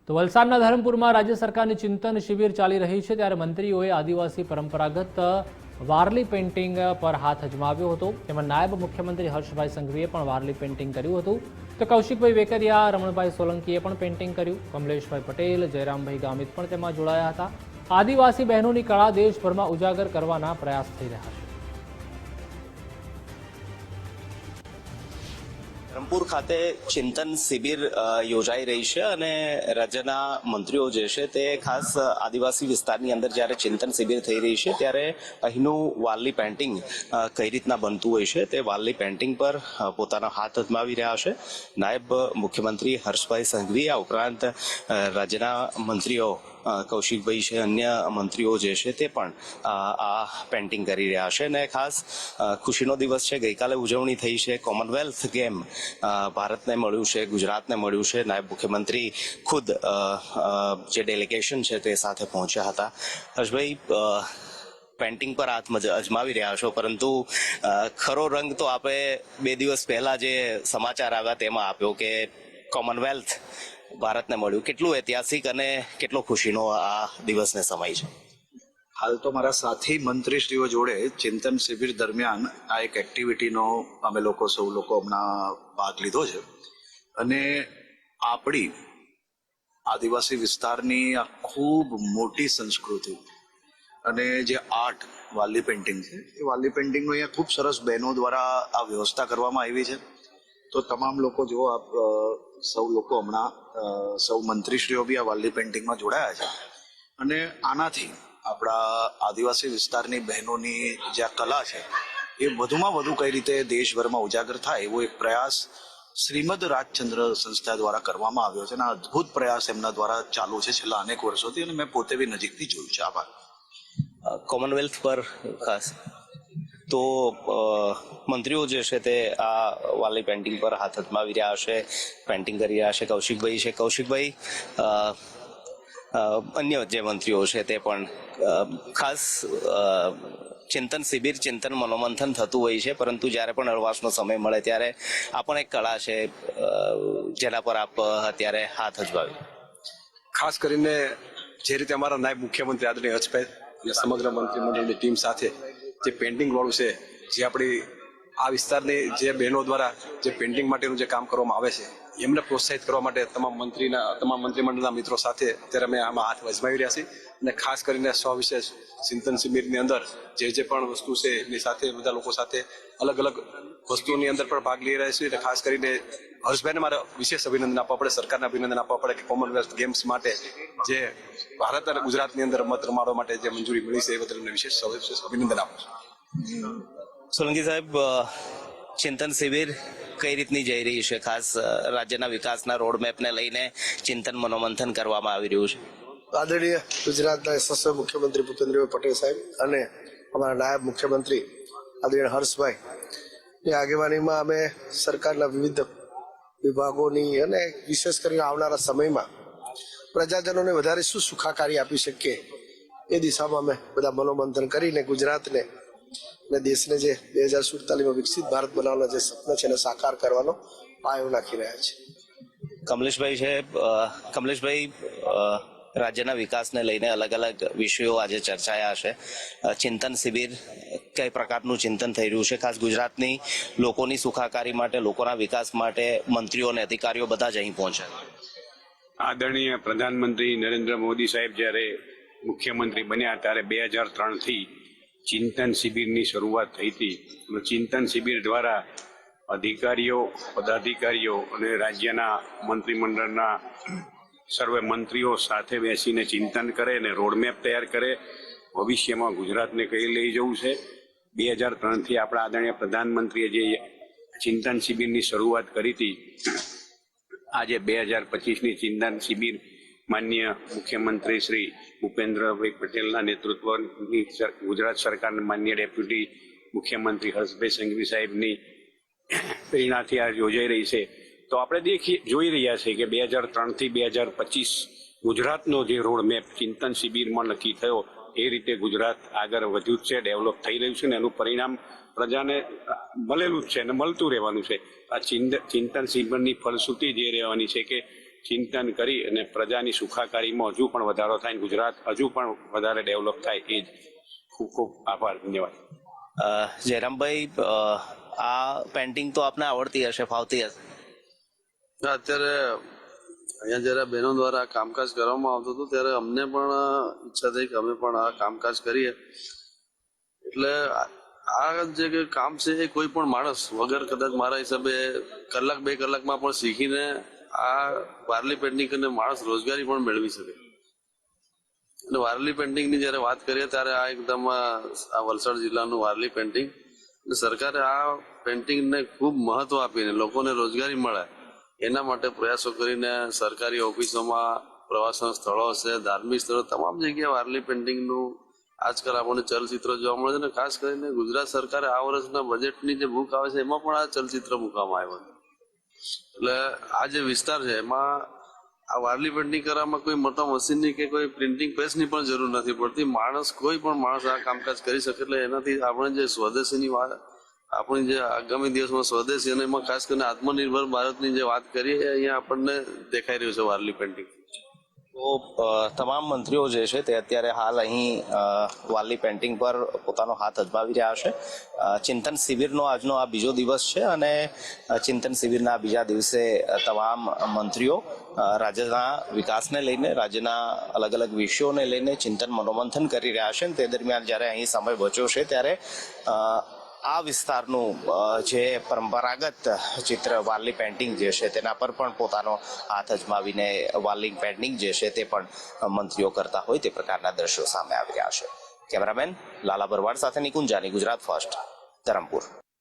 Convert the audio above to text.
તો વલસાડના ધરમપુરમાં રાજ્ય સરકારની ચિંતન શિબિર ચાલી રહી છે, ત્યારે મંત્રીઓએ આદિવાસી પરંપરાગત વારલી પેઇન્ટિંગ પર હાથ અજમાવ્યો હતો. તેમાં નાયબ મુખ્યમંત્રી હર્ષભાઈ સંઘવીએ પણ વારલી પેઇન્ટિંગ કર્યું હતું. તો કૌશિકભાઈ વેકરિયા, રમણભાઈ સોલંકીએ પણ પેઇન્ટિંગ કર્યું. કમલેશભાઈ પટેલ, જયરામભાઈ ગામિત પણ તેમાં જોડાયા હતા. આદિવાસી બહેનોની કળા દેશભરમાં ઉજાગર કરવાના પ્રયાસ થઈ રહ્યા છે. ધરમપુર ખાતે ચિંતન શિબિર યોજાઈ રહી છે અને રાજ્યના મંત્રીઓ જે છે તે ખાસ આદિવાસી વિસ્તારની અંદર જ્યારે ચિંતન શિબિર થઈ રહી છે ત્યારે અહીંનું વારલી પેઇન્ટિંગ કઈ રીતના બનતું હોય છે તે વારલી પેઇન્ટિંગ પર પોતાનો હાથ અજમાવી રહ્યા છે. નાયબ મુખ્યમંત્રી હર્ષભાઈ સંઘવી, આ ઉપરાંત રાજ્યના મંત્રીઓ કૌશિકભાઈ છે, અન્ય મંત્રીઓ જે છે તે પણ આ પેઇન્ટિંગ કરી રહ્યા છે. અને ખાસ ખુશીનો દિવસ છે. ગઈકાલે ઉજવણી થઈ છે. કોમનવેલ્થ ગેમ ભારતને મળ્યું છે, ગુજરાતને મળ્યું છે. નાયબ મુખ્યમંત્રી ખુદ જે ડેલિગેશન છે તે સાથે પહોંચ્યા હતા. હર્ષભાઈ, પેઇન્ટિંગ પર હાથ અજમાવી રહ્યા છો, પરંતુ ખરો રંગ તો આપણે 2 દિવસ પહેલા જે સમાચાર આવ્યા તેમાં આપ્યો કે કોમનવેલ્થ ભારતને મળ્યું. કેટલું ઐતિહાસિક અને કેટલો ખુશીનો આ દિવસને સમય છે? હાલ તો મારા સાથી મંત્રીશ્રીઓ જોડે ચિંતન શિબિર દરમિયાન આ એક એક્ટિવિટીનો અમે સૌ લોકો હમણાં ભાગ લીધો છે. અને આપણી આદિવાસી વિસ્તારની આ ખૂબ મોટી સંસ્કૃતિ અને જે આર્ટ વારલી પેઇન્ટિંગ છે, એ વારલી પેઇન્ટિંગનો અહીંયા ખૂબ સરસ બહેનો દ્વારા આ વ્યવસ્થા કરવામાં આવી છે. તો તમામ લોકો જો આપ સૌ લોકો હમણાં સૌ મંત્રીશ્રીઓ બી આ વારલી પેઇન્ટિંગમાં જોડાયા છે. અને આનાથી આપણા આદિવાસી વિસ્તારની બહેનોની જે આ કલા છે એ વધુમાં વધુ કઈ રીતે દેશભરમાં ઉજાગર થાય એવો એક પ્રયાસ શ્રીમદ રાજચંદ્ર સંસ્થા દ્વારા કરવામાં આવ્યો છે. અને આ અદ્ભુત પ્રયાસ એમના દ્વારા ચાલુ છે છેલ્લા અનેક વર્ષોથી, અને મેં પોતે બી નજીકથી જોયું છે. આભાર. કોમનવેલ્થ પર ખાસ તો મંત્રીઓ જે છે તે આ વારલી પેઇન્ટિંગ પર હાથ અજમાવી રહ્યા છે, પેઇન્ટિંગ કરી રહ્યા છે. કૌશિકભાઈ, અન્ય જે મંત્રીઓ છે તે પણ ખાસ ચિંતન શિબિર, ચિંતન મનોમંથન થતું હોય છે, પરંતુ જ્યારે પણ અવકાશનો સમય મળે ત્યારે આ પણ એક કળા છે જેના પર આપ અત્યારે હાથ અજમાવી. ખાસ કરીને જે રીતે અમારા નાયબ મુખ્યમંત્રી આદરણીય હર્ષભાઈ અને સમગ્ર મંત્રીમંડળની ટીમ સાથે જે પેઇન્ટિંગ વાળું છે, જે આપણી આ વિસ્તારની જે બહેનો દ્વારા જે પેઇન્ટિંગ માટેનું જે કામ કરવામાં આવે છે એમને પ્રોત્સાહિત કરવા માટે તમામ મંત્રીમંડળના મિત્રો સાથે અત્યારે અમે આમાં હાથ અજમાવી રહ્યા છીએ. અને ખાસ કરીને સવિશેષ ચિંતન શિબિરની અંદર જે પણ વસ્તુ છે એની સાથે બધા લોકો સાથે અલગ અલગ વસ્તુઓની અંદર પણ ભાગ લઈ રહ્યા છીએ. એટલે ખાસ કરીને હર્ષભાઈને મારે વિશેષ અભિનંદન આપવા પડે, સરકારને અભિનંદન આપવા પડે કે કોમનવેલ્થ ગેમ્સ માટે જે ભારત અને ગુજરાતની અંદર રમત રમાડવા માટે જે મંજૂરી મળી છે એ બદલ અમને વિશેષ અભિનંદન આપું છું. સોલંકી સાહેબ, ચિંતન શિબિર કઈ રીતની જઈ રહી છે? ખાસ રાજ્યના વિકાસના રોડમેપને લઈને ચિંતન મનોમંથન કરવામાં આવી રહ્યું છે. આદરણીય ગુજરાતના યશસ્વી મુખ્યમંત્રી ભૂપેન્દ્રભાઈ પટેલ સાહેબ અને અમારા નાયબ મુખ્યમંત્રી આદરણીય હર્ષભાઈ ની આગેવાનીમાં અમે સરકારના વિવિધ વિભાગોની અને વિશેષ કરીને આવનારા સમયમાં પ્રજાજનોને વધારે શું સુખાકારી આપી શકીએ એ દિશામાં અમે બધા મનોમંથન કરીને ગુજરાતને અને દેશને જે 2047માં વિકસિત ભારત બનાવવાના જે સપના છે એને સાકાર કરવાનો પાયો નાખી રહ્યા છે. કમલેશભાઈ, રાજ્યના વિકાસને લઈને અલગ અલગ વિષયો આજે ચર્ચાયા છે. ચિંતન શિબિર કઈ પ્રકારનું ચિંતન થઈ રહ્યું છે? ખાસ ગુજરાતની લોકોની સુખાકારી માટે, લોકોના વિકાસ માટે મંત્રીઓ અને અધિકારીઓ બધા જ અહીં પહોંચ્યા. આદરણીય પ્રધાનમંત્રી નરેન્દ્ર મોદી સાહેબ જ્યારે મુખ્યમંત્રી બન્યા ત્યારે 2003થી ચિંતન શિબિરની શરૂઆત થઈ હતી. ચિંતન શિબિર દ્વારા અધિકારીઓ, પદાધિકારીઓ અને રાજ્યના મંત્રીમંડળના સર્વે મંત્રીઓ સાથે બેસીને ચિંતન કરે અને રોડમેપ તૈયાર કરે ભવિષ્યમાં ગુજરાતને કઈ લઈ જવું છે. 2003થી આપણા આદરણીય પ્રધાનમંત્રીએ જે ચિંતન શિબિરની શરૂઆત કરી હતી, આજે 2025ની ચિંતન શિબિર માનનીય મુખ્યમંત્રી શ્રી ભૂપેન્દ્રભાઈ પટેલના નેતૃત્વની ગુજરાત સરકારના માનનીય ડેપ્યુટી મુખ્યમંત્રી હર્ષભાઈ સંઘવી સાહેબની પ્રેરણાથી આ યોજાઈ રહી છે. તો આપણે જોઈ રહ્યા છીએ કે 2003થી 2025 ગુજરાતનો જે રોડમેપ ચિંતન શિબિરમાં નક્કી થયો એ રીતે ગુજરાત આગળ વધ્યું છે, ડેવલપ થઈ રહ્યું છે ને એનું પરિણામ પ્રજાને મળેલું જ છે અને મળતું રહેવાનું છે. આ ચિંતન શિબિરની ફલશ્રુતિ જે રહેવાની છે કે ચિંતન કરી અને પ્રજાની સુખાકારીમાં હજુ પણ વધારો થાય અને ગુજરાત હજુ પણ વધારે ડેવલપ થાય એ જ ખૂબ ખૂબ આભાર. ધન્યવાદ. જયરામભાઈ, આ પેન્ટિંગ તો આપને આવડતી હશે, ફાવતી હશે. અત્યારે અહીંયા જયારે બહેનો દ્વારા આ કામકાજ કરવામાં આવતું હતું ત્યારે અમને પણ ઈચ્છા થઈ કે અમે પણ આ કામકાજ કરીએ. એટલે આ જે કે કામ છે એ કોઈ પણ માણસ વગર કદાચ મારા હિસાબે કલાક 2 કલાકમાં પણ શીખીને આ વારલી પેન્ટિંગ કરીને માણસ રોજગારી પણ મેળવી શકે. અને વારલી પેન્ટિંગની જયારે વાત કરીએ ત્યારે આ એકદમ આ વલસાડ જિલ્લાનું વારલી પેન્ટિંગ, સરકારે આ પેન્ટિંગને ખૂબ મહત્વ આપીને લોકોને રોજગારી મળે એના માટે પ્રયાસો કરીને સરકારી ઓફિસોમાં, પ્રવાસન સ્થળો છે, ધાર્મિક સ્થળો, તમામ જગ્યાએ વારલી પેન્ટિંગનું આજકાલ આપણને ચલચિત્ર જોવા મળે છે. અને ખાસ કરીને ગુજરાત સરકારે આ વર્ષના બજેટની જે બુક આવે છે એમાં પણ આ ચલચિત્ર મૂકવામાં આવ્યો છે. એટલે આ જે વિસ્તાર છે એમાં આ વારલી પેન્ટિંગ કરવામાં કોઈ મોટા મશીનની કે કોઈ પ્રિન્ટિંગ પ્રેસની પણ જરૂર નથી પડતી. કોઈ પણ માણસ આ કામકાજ કરી શકે. એટલે એનાથી આપણે જે સ્વદેશીની વાત, આપણી જે આગામી દિવસમાં સ્વદેશી અને એમાં ખાસ કરીને આત્મનિર્ભર ભારતની જે વાત કરીએ એ અહીંયા આપણને દેખાઈ રહ્યું છે વારલી પેન્ટિંગ. તો તમામ મંત્રીઓ જે છે તે અત્યારે હાલ અહીં વારલી પેન્ટિંગ પર પોતાનો હાથ અજમાવી રહ્યા છે. ચિંતન શિબિરનો આજનો આ બીજો દિવસ છે અને ચિંતન શિબિરના બીજા દિવસે તમામ મંત્રીઓ રાજ્યના વિકાસને લઈને, રાજ્યના અલગ અલગ વિષયોને લઈને ચિંતન મનોમંથન કરી રહ્યા છે. તે દરમિયાન જ્યારે અહીં સમય બચ્યો છે ત્યારે આ વિસ્તારનું જે પરંપરાગત ચિત્ર વારલી પેન્ટિંગ જે છે તેના પર પણ પોતાનો હાથ અજમાવીને વારલી પેન્ટિંગ જે છે તે પણ મંત્રીઓ કરતા હોય તે પ્રકારના દ્રશ્યો સામે આવી રહ્યા છે. કેમેરામેન લાલા ભરવાડ સાથે નિકુંજ જાની, ગુજરાત ફર્સ્ટ, ધરમપુર.